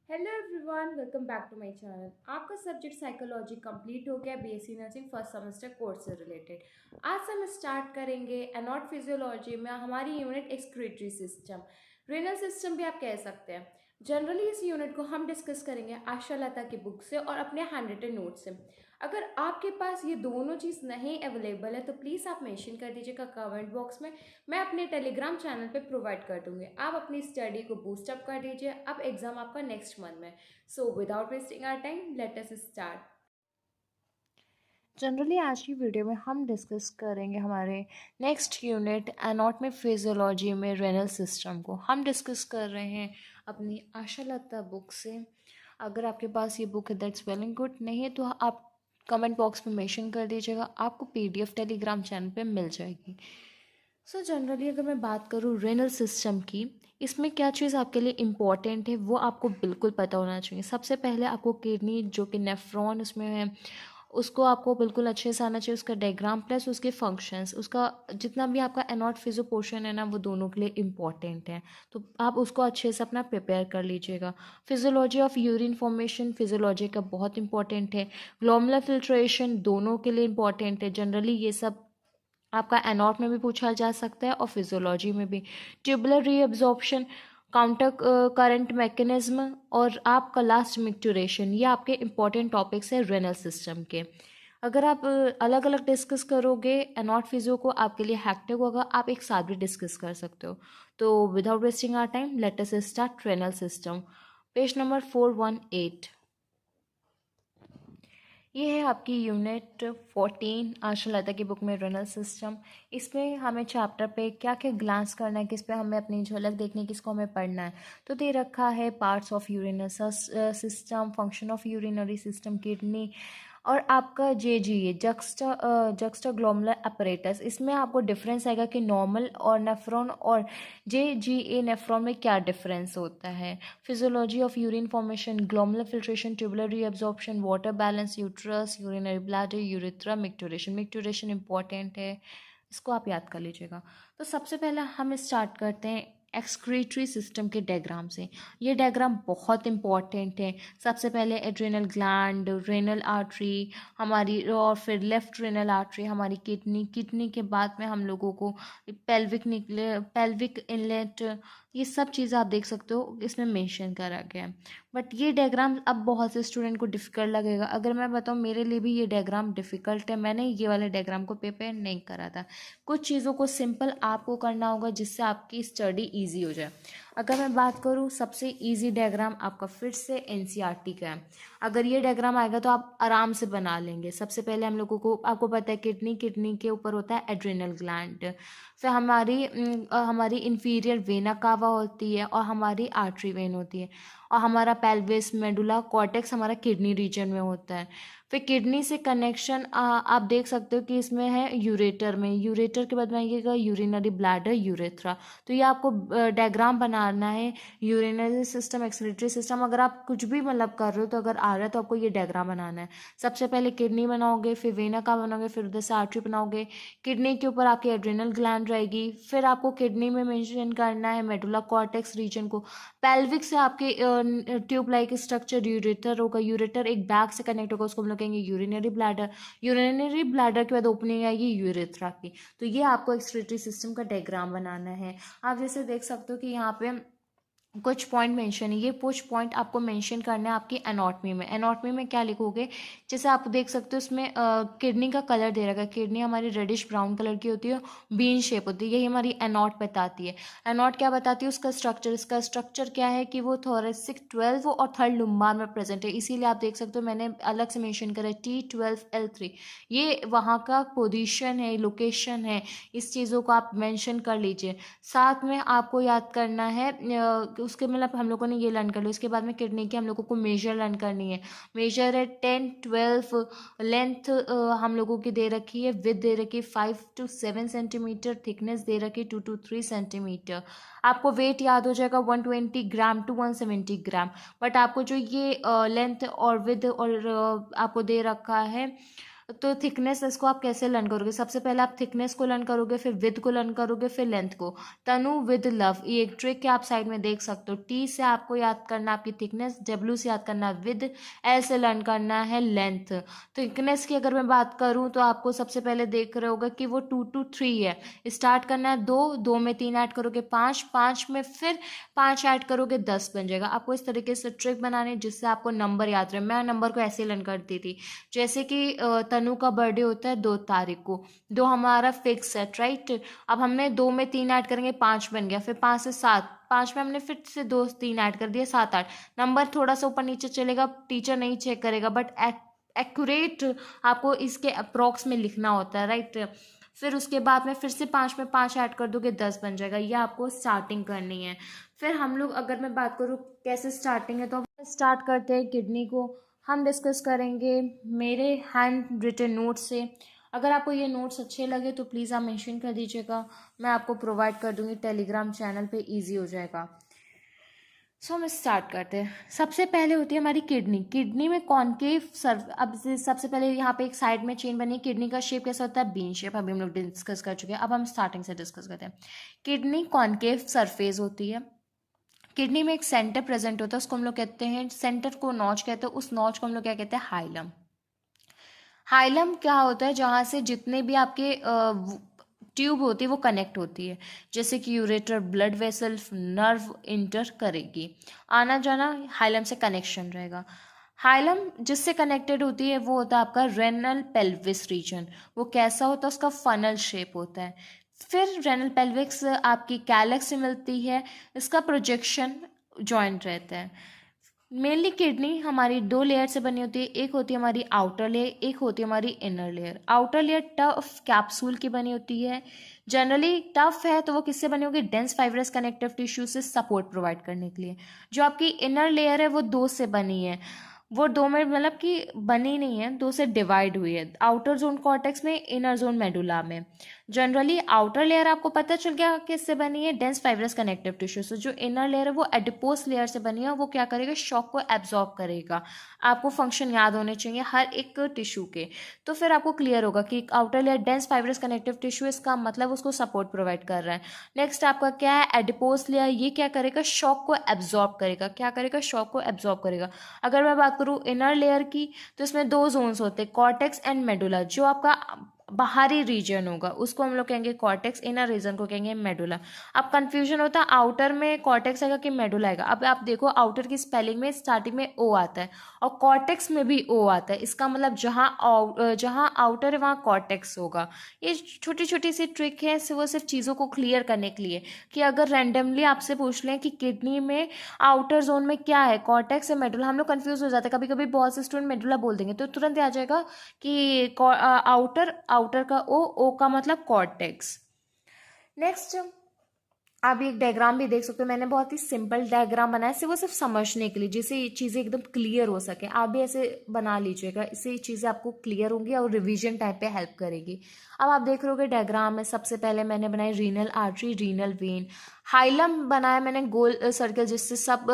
Hello everyone, welcome back to my channel. आपका subject psychology complete हो गया, BSc nursing first semester course से related. आज से हम स्टार्ट करेंगे एनॉट फिजियोलॉजी में हमारी unit excretory system, renal system भी आप कह सकते हैं। जनरली इस यूनिट को हम डिस्कस करेंगे आशा लता की बुक से और अपने हैंड रिटन नोट से। अगर आपके पास ये दोनों चीज़ नहीं अवेलेबल है तो प्लीज़ आप मेंशन कर दीजिएगा कमेंट बॉक्स में। मैं अपने टेलीग्राम चैनल पे प्रोवाइड कर दूंगी, आप अपनी स्टडी को बूस्ट अप कर दीजिए। अब एग्जाम आपका नेक्स्ट मंथ में। So without wasting our time let us start. Generally आज की वीडियो में हम डिस्कस करेंगे हमारे नेक्स्ट यूनिट एनाटॉमी फिजियोलॉजी में रेनल सिस्टम को हम डिस्कस कर रहे हैं अपनी आशा लता बुक से। अगर आपके पास ये बुक है दैट्स वेल एंड गुड, नहीं है तो आप कमेंट बॉक्स में मेंशन कर दीजिएगा, आपको पीडीएफ टेलीग्राम चैनल पे मिल जाएगी। सो जनरली अगर मैं बात करूँ रेनल सिस्टम की, इसमें क्या चीज़ आपके लिए इम्पॉर्टेंट है वो आपको बिल्कुल पता होना चाहिए। सबसे पहले आपको किडनी जो कि नेफ्रॉन उसमें है उसको आपको बिल्कुल अच्छे से आना चाहिए, उसका डायग्राम प्लस उसके फंक्शंस, उसका जितना भी आपका एनॉट फिजियो पोर्शन है ना वो दोनों के लिए इम्पॉर्टेंट है। तो आप उसको अच्छे से अपना प्रिपेयर कर लीजिएगा। Physiology of urine formation physiology का बहुत इंपॉर्टेंट है। ग्लोमेरुलर फिल्ट्रेशन दोनों के लिए इम्पॉर्टेंट है। जनरली ये सब आपका एनॉट में भी पूछा जा सकता है और फिजियोलॉजी में भी। Tubular reabsorption, counter current mechanism और आपका लास्ट मिक्टूरेशन, ये आपके इंपॉर्टेंट टॉपिक्स है रेनल सिस्टम के। अगर आप अलग अलग डिस्कस करोगे एनॉट फिजियो को आपके लिए हैक्टिक होगा, आप एक साथ भी डिस्कस कर सकते हो। तो without wasting our time let us start renal system. Page number 418। ये है आपकी यूनिट 14 आशा लता की बुक में रेनल सिस्टम। इसमें हमें चैप्टर पे क्या क्या ग्लांस करना है, किस पे हमें अपनी झलक देखनी है, किसको हमें पढ़ना है। तो दे रखा है parts of urens system, function of urinary system, kidney और आपका ये जक्स्टा ग्लोमुलर अपरेटस। इसमें आपको डिफरेंस आएगा कि नॉर्मल और नेफ्रॉन और जे नेफ्रॉन में क्या डिफरेंस होता है। Physiology of urine formation, glomerular filtration, tubular reabsorption, water balance, uterus, urinary bladder, urethra, micturition. Micturition important है, इसको आप याद कर लीजिएगा। तो सबसे पहले हम स्टार्ट करते हैं एक्सक्रीटरी सिस्टम के डायग्राम से। ये डायग्राम बहुत इंपॉर्टेंट है। सबसे पहले एड्रेनल ग्लैंड, रेनल आर्टरी हमारी, और फिर लेफ्ट रेनल आर्टरी हमारी किडनी, किडनी के बाद में हम लोगों को पेल्विक इनलेट, ये सब चीज़ें आप देख सकते हो इसमें मेंशन करा गया है। बट ये डायग्राम अब बहुत से स्टूडेंट को डिफ़िकल्ट लगेगा। अगर मैं बताऊँ मेरे लिए भी ये डायग्राम डिफ़िकल्ट है, मैंने ये वाले डायग्राम को प्रिपेयर नहीं करा था। कुछ चीज़ों को सिंपल आपको करना होगा जिससे आपकी स्टडी ईजी हो जाए। अगर मैं बात करूँ सबसे ईजी डायग्राम आपका फिर से एनसीईआरटी का है। अगर ये डायग्राम आएगा तो आप आराम से बना लेंगे। सबसे पहले हम लोगों को, आपको पता है किडनी, किडनी के ऊपर होता है एड्रेनल ग्लैंड, फिर हमारी इंफीरियर वेना कावा होती है और हमारी आर्टरी वेन होती है, और हमारा पेल्विस मेडुला कॉर्टेक्स हमारा किडनी रीजन में होता है। फिर किडनी से कनेक्शन आप देख सकते हो कि इसमें है यूरेटर में, यूरेटर के बाद में आइएगा यूरिनरी ब्लैडर, यूरेथ्रा। तो ये आपको डायग्राम बनाना है यूरिनरी सिस्टम, एक्सक्रीटरी सिस्टम। अगर आप कुछ भी मतलब कर रहे हो तो अगर आ रहा है तो आपको ये डायग्राम बनाना है। सबसे पहले किडनी बनाओगे, फिर वेना का बनाओगे, फिर उधर से आर्टरी बनाओगे। किडनी के ऊपर आपकी एड्रेनल ग्लैंड रहेगी, फिर आपको किडनी में मेंशन करना है मेडुला कॉर्टेक्स रीजन को। पेल्विक से आपके ट्यूब लाइक स्ट्रक्चर यूरेटर होगा, यूरेटर एक बैग से कनेक्ट होगा, उसको हम लोग कहेंगे यूरिनरी ब्लैडर। यूरिनरी ब्लैडर के बाद ओपनिंग आएगी यूरेथ्रा की। तो ये आपको एक्सक्रीटरी सिस्टम का डायग्राम बनाना है। आप जैसे देख सकते हो कि यहाँ पे कुछ पॉइंट मेंशन है, ये कुछ पॉइंट आपको मेंशन करना है आपकी एनाटॉमी में। एनाटॉमी में क्या लिखोगे, जैसे आप देख सकते हो इसमें किडनी का कलर दे रखा है। किडनी हमारी रेडिश ब्राउन कलर की होती है, बीन शेप होती है, यही हमारी एनॉट बताती है। एनॉट क्या बताती है, उसका स्ट्रक्चर, इसका स्ट्रक्चर क्या है कि वो थोरेसिक 12 और थर्ड लुम्बार में प्रेजेंट है। इसीलिए आप देख सकते हो मैंने अलग से मेंशन करा है T12L3, ये वहाँ का पोजीशन है, लोकेशन है। इस चीज़ों को आप मेंशन कर लीजिए। साथ में आपको याद करना है उसके मतलब हम लोगों ने ये लर्न कर लिया। उसके बाद में किडनी की हम लोगों को मेजर लर्न करनी है। मेजर है 10-12, लेंथ हम लोगों की दे रखी है, विथ दे रखी है 5 to 7 सेंटीमीटर, थिकनेस दे रखी है 2 to 3 सेंटीमीटर। आपको वेट याद हो जाएगा 120 ग्राम टू 170 ग्राम। बट आपको जो ये लेंथ और विथ और आपको दे रखा है तो थिकनेस इसको आप कैसे लर्न करोगे? सबसे पहले आप थिकनेस को लर्न करोगे, फिर विद को लर्न करोगे, फिर लेंथ को। तनु विद लव, ये एक ट्रिक है, आप साइड में देख सकते हो। टी से आपको याद करना आपकी थिकनेस, डब्ल्यू से याद करना विद, एल से लर्न करना है लेंथ। थिकनेस की अगर मैं बात करूँ तो आपको सबसे पहले देख रहे होगा कि वो 2 to 3 है। स्टार्ट करना है 2 में 3 ऐड करोगे 5 में फिर 5 ऐड करोगे 10 बन जाएगा। आपको इस तरीके से ट्रिक बनानी है जिससे आपको नंबर याद रहे। मैं नंबर को ऐसे लर्न करती थी, जैसे कि तनु का बर्थडे होता है 2 तारीख को, 2 हमारा फिक्स है, राइट। अब हमने 2 में 3 ऐड करेंगे 5 बन गया, फिर 5 से 7, 5 में हमने फिर से 2 3 ऐड कर दिया 7 8। नंबर थोड़ा सा ऊपर नीचे चलेगा, टीचर नहीं चेक करेगा, बट एक्यूरेट आपको इसके अप्रॉक्स में लिखना होता है, राइट। फिर उसके बाद में फिर से 5 में 5 ऐड कर दोगे 10 बन जाएगा। ये आपको स्टार्टिंग करनी है। फिर हम लोग, अगर मैं बात करूँ कैसे स्टार्टिंग है, तो हम स्टार्ट करते हैं किडनी को। हम डिस्कस करेंगे मेरे हैंड रिटन नोट्स से। अगर आपको ये नोट्स अच्छे लगे तो प्लीज़ आप मेंशन कर दीजिएगा, मैं आपको प्रोवाइड कर दूंगी टेलीग्राम चैनल पे, इजी हो जाएगा। सो हम स्टार्ट करते हैं। सबसे पहले होती है हमारी किडनी। किडनी में कॉनकेव सर्व, अब सबसे पहले यहाँ पे एक साइड में चेन बनी। किडनी का शेप कैसा होता है? बीन शेप, अभी हम लोग डिस्कस कर चुके हैं। अब हम स्टार्टिंग से डिस्कस करते हैं। किडनी कॉनकेव सरफेस होती है। किडनी में एक सेंटर प्रेजेंट होता है, उसको हम लोग कहते हैं, सेंटर को नॉच कहते हैं, उस नॉच को हम लोग क्या कहते हैं? हाइलम। हाइलम क्या होता है? जहाँ से जितने भी आपके ट्यूब होती है वो कनेक्ट होती है, जैसे कि ureter, blood vessel, nerve inter करेगी, आना जाना हाइलम से कनेक्शन रहेगा। हाइलम जिससे कनेक्टेड होती है वो होता है आपका रेनल पेल्विस रीजन। वो कैसा होता है? उसका फनल शेप होता है। फिर रेनल पेल्विक्स आपकी कैलेक्स से मिलती है, इसका प्रोजेक्शन जॉइंट रहता है। मेनली किडनी हमारी 2 लेयर से बनी होती है, एक होती है हमारी आउटर लेयर, एक होती है हमारी inner layer. Outer layer tough capsule की बनी होती है। जनरली टफ है तो वो किससे बनी होगी? डेंस फाइब्रस कनेक्टिव टिश्यू से सपोर्ट प्रोवाइड करने के लिए। जो आपकी इनर लेयर है वो 2 से बनी है, वो 2 में मतलब कि बनी नहीं है, 2 से डिवाइड हुई है, आउटर जोन कॉर्टेक्स में, इनर जोन मेडुला में। जनरली आउटर लेयर आपको पता चल गया किससे बनी है? डेंस फाइब्रस कनेक्टिव टिश्यू से। जो इनर लेयर है वो एडिपोस लेयर से बनी है, वो क्या करेगा? शॉक को एब्जॉर्ब करेगा। आपको फंक्शन याद होने चाहिए हर एक टिश्यू के, तो फिर आपको क्लियर होगा कि outer layer dense fibrous connective tissue, इसका मतलब उसको सपोर्ट प्रोवाइड कर रहा है। नेक्स्ट आपका क्या है? Adipose layer. ये क्या करेगा? शॉक को एब्जॉर्ब करेगा। क्या करेगा? शॉक को एब्जॉर्ब करेगा। अगर मैं बात करूँ इनर लेयर की, तो इसमें 2 जोन्स होते हैं, कॉर्टेक्स एंड मेडुला। जो आपका बाहरी रीजन होगा उसको हम लोग कहेंगे कॉर्टेक्स, इनर रीजन को कहेंगे मेडुला। अब कंफ्यूजन होता है आउटर में कॉर्टेक्स आएगा कि मेडुला आएगा। अब आप देखो आउटर की स्पेलिंग में स्टार्टिंग में ओ आता है और कॉर्टेक्स में भी ओ आता है, इसका मतलब जहाँ आउटर है वहाँ कॉर्टेक्स होगा। ये छोटी छोटी सी ट्रिक है, वो सिर्फ चीज़ों को क्लियर करने के लिए, कि अगर रैंडमली आपसे पूछ लें कि किडनी में आउटर जोन में क्या है, कॉर्टेक्स या मेडुला, हम लोग कंफ्यूज हो जाते हैं। कभी कभी बहुत से स्टूडेंट मेडुला बोल देंगे तो तुरंत आ जाएगा कि आउटर, आउटर का ओ का मतलब कॉर्टेक्स। नेक्स्ट आप एक डायग्राम भी देख सकते हो, मैंने बहुत ही सिंपल डायग्राम बनाया है, वो सिर्फ समझने के लिए, जिससे ये चीज़ें एकदम क्लियर हो सके। आप भी ऐसे बना लीजिएगा, इससे ये चीज़ें आपको क्लियर होंगी और रिवीजन टाइम पे हेल्प करेगी। अब आप देख रहे हो डायग्राम में सबसे पहले मैंने बनाई renal artery, renal vein. Hilum बनाया मैंने गोल सर्कल, जिससे सब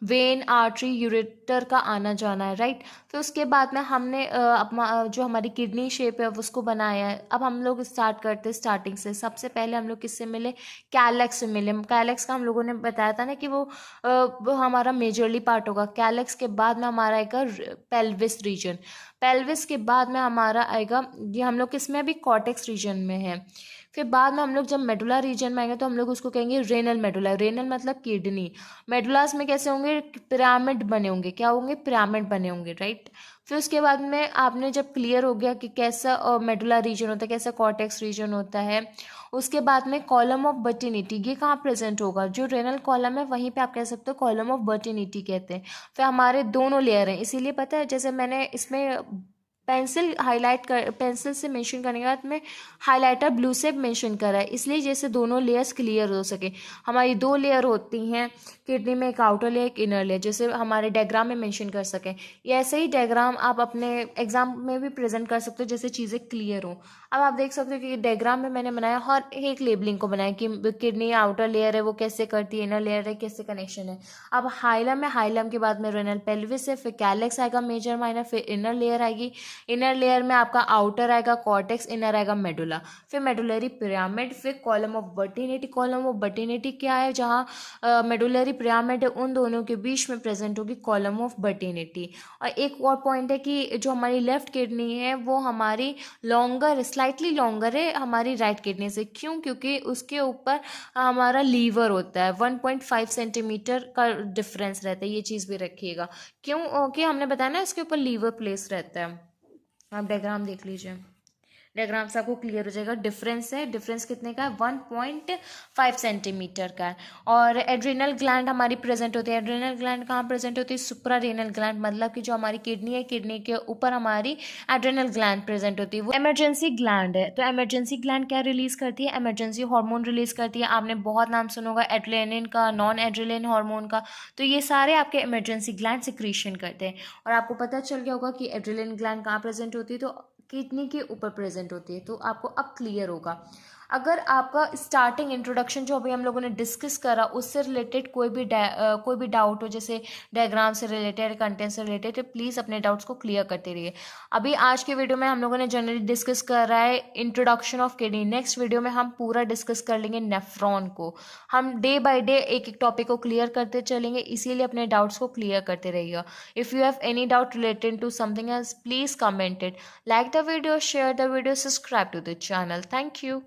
वेन, आर्टरी, यूरेटर का आना जाना है, राइट। फिर उसके बाद में हमने जो हमारी किडनी शेप है उसको बनाया है। अब हम लोग स्टार्ट करते हैं स्टार्टिंग से। सबसे पहले हम लोग किससे मिले? कैलेक्स से मिले। कैलेक्स का हम लोगों ने बताया था ना कि वो हमारा मेजरली पार्ट होगा। कैलेक्स के बाद में हमारा आएगा पेल्विस रीजन। पेल्विस के बाद में हमारा आएगा, ये हम लोग किसमें अभी? कॉर्टेक्स रीजन में है। फिर बाद में हम लोग जब मेडुला रीजन में आएंगे तो हम लोग उसको कहेंगे रेनल मेडुला। रेनल मतलब किडनी। मेडुलास में कैसे होंगे? पिरामिड बने होंगे। क्या होंगे? पिरामिड बने होंगे, राइट। फिर उसके बाद में आपने जब क्लियर हो गया कि कैसा मेडुला रीजन होता है, कैसा कॉर्टेक्स रीजन होता है, उसके बाद में कॉलम ऑफ बर्टिनिटी, ये कहाँ प्रेजेंट होगा? जो रेनल कॉलम है वहीं पे आप कह सकते हो कॉलम ऑफ बर्टिनिटी कहते हैं। फिर हमारे दोनों लेयर हैं, इसीलिए पता है जैसे मैंने इसमें पेंसिल से मेंशन करने के बाद में हाइलाइटर ब्लू से मेंशन करा है, इसलिए जैसे दोनों लेयर्स क्लियर हो सके। हमारी 2 लेयर होती हैं किडनी में, एक आउटर लेयर, एक इनर लेयर, जैसे हमारे डायग्राम में मेंशन कर सकें। ये ऐसे ही डायग्राम आप अपने एग्जाम में भी प्रेजेंट कर सकते हो, जैसे चीज़ें क्लियर हो। अब आप देख सकते हो कि डायग्राम में मैंने बनाया हर एक लेबलिंग को बनाया कि किडनी आउटर लेयर है वो कैसे करती है, इनर लेयर है कैसे कनेक्शन है। अब हाइलम है, हाइलम के बाद में रेनल पेल्विस है, फिर कैलेक्स आएगा मेजर माइनर, फिर इनर लेयर आएगी, इनर लेयर में आपका आउटर आएगा कॉर्टेक्स, इनर आएगा मेडुला, फिर मेडुलरी पिरामिड, फिर कॉलम ऑफ बर्टिनिटी। कॉलम ऑफ बर्टिनिटी क्या है? जहाँ मेडुलरी पिरामिड है उन दोनों के बीच में प्रेजेंट होगी कॉलम ऑफ बर्टिनिटी। और एक और पॉइंट है कि जो हमारी लेफ्ट किडनी है वो हमारी लॉन्गर, स्लाइटली लॉन्गर है हमारी राइट किडनी से। क्यों? क्योंकि उसके ऊपर हमारा लीवर होता है, 1.5 सेंटीमीटर का डिफरेंस रहता है, ये चीज़ भी रखिएगा। क्यों? कि हमने बताया ना इसके ऊपर लीवर प्लेस रहता है। आप डायग्राम देख लीजिए, डायग्राम से आपको क्लियर हो जाएगा। डिफरेंस है, डिफरेंस कितने का है? 1.5 सेंटीमीटर का है। और एड्रिनल ग्लैंड हमारी प्रेजेंट होती है। एड्रिनल ग्लैंड कहाँ प्रेजेंट होती है? सुप्रारेनल ग्लैंड, मतलब कि जो हमारी किडनी है, किडनी के ऊपर हमारी एड्रिनल ग्लैंड प्रेजेंट होती है। वो इमरजेंसी ग्लैंड है। तो इमरजेंसी ग्लैंड क्या रिलीज करती है? इमरजेंसी हार्मोन रिलीज करती है। आपने बहुत नाम सुना होगा एड्रेलिन का, नॉन एड्रेलिन हार्मोन का। तो ये सारे आपके इमरजेंसी ग्लैंड सिक्रीशन करते हैं। और आपको पता चल गया होगा कि एड्रेलिन ग्लैंड कहाँ प्रेजेंट होती है, तो किडनी के ऊपर प्रेजेंट होती है। तो आपको अब क्लियर होगा। अगर आपका स्टार्टिंग इंट्रोडक्शन जो अभी हम लोगों ने डिस्कस करा उससे रिलेटेड कोई भी डाउट हो, जैसे डायग्राम से रिलेटेड, कंटेंट से रिलेटेड, तो प्लीज़ अपने डाउट्स को क्लियर करते रहिए। अभी आज के वीडियो में हम लोगों ने जनरली डिस्कस कर रहा है introduction of kidney. Next video में हम पूरा डिस्कस कर लेंगे नेफ्रॉन को। हम डे बाय डे एक एक टॉपिक को क्लियर करते चलेंगे, इसीलिए अपने डाउट्स को क्लियर करते रहिएगा। If you have any doubt related to something else, please comment it. Like the video, share the video, subscribe to the channel. Thank you.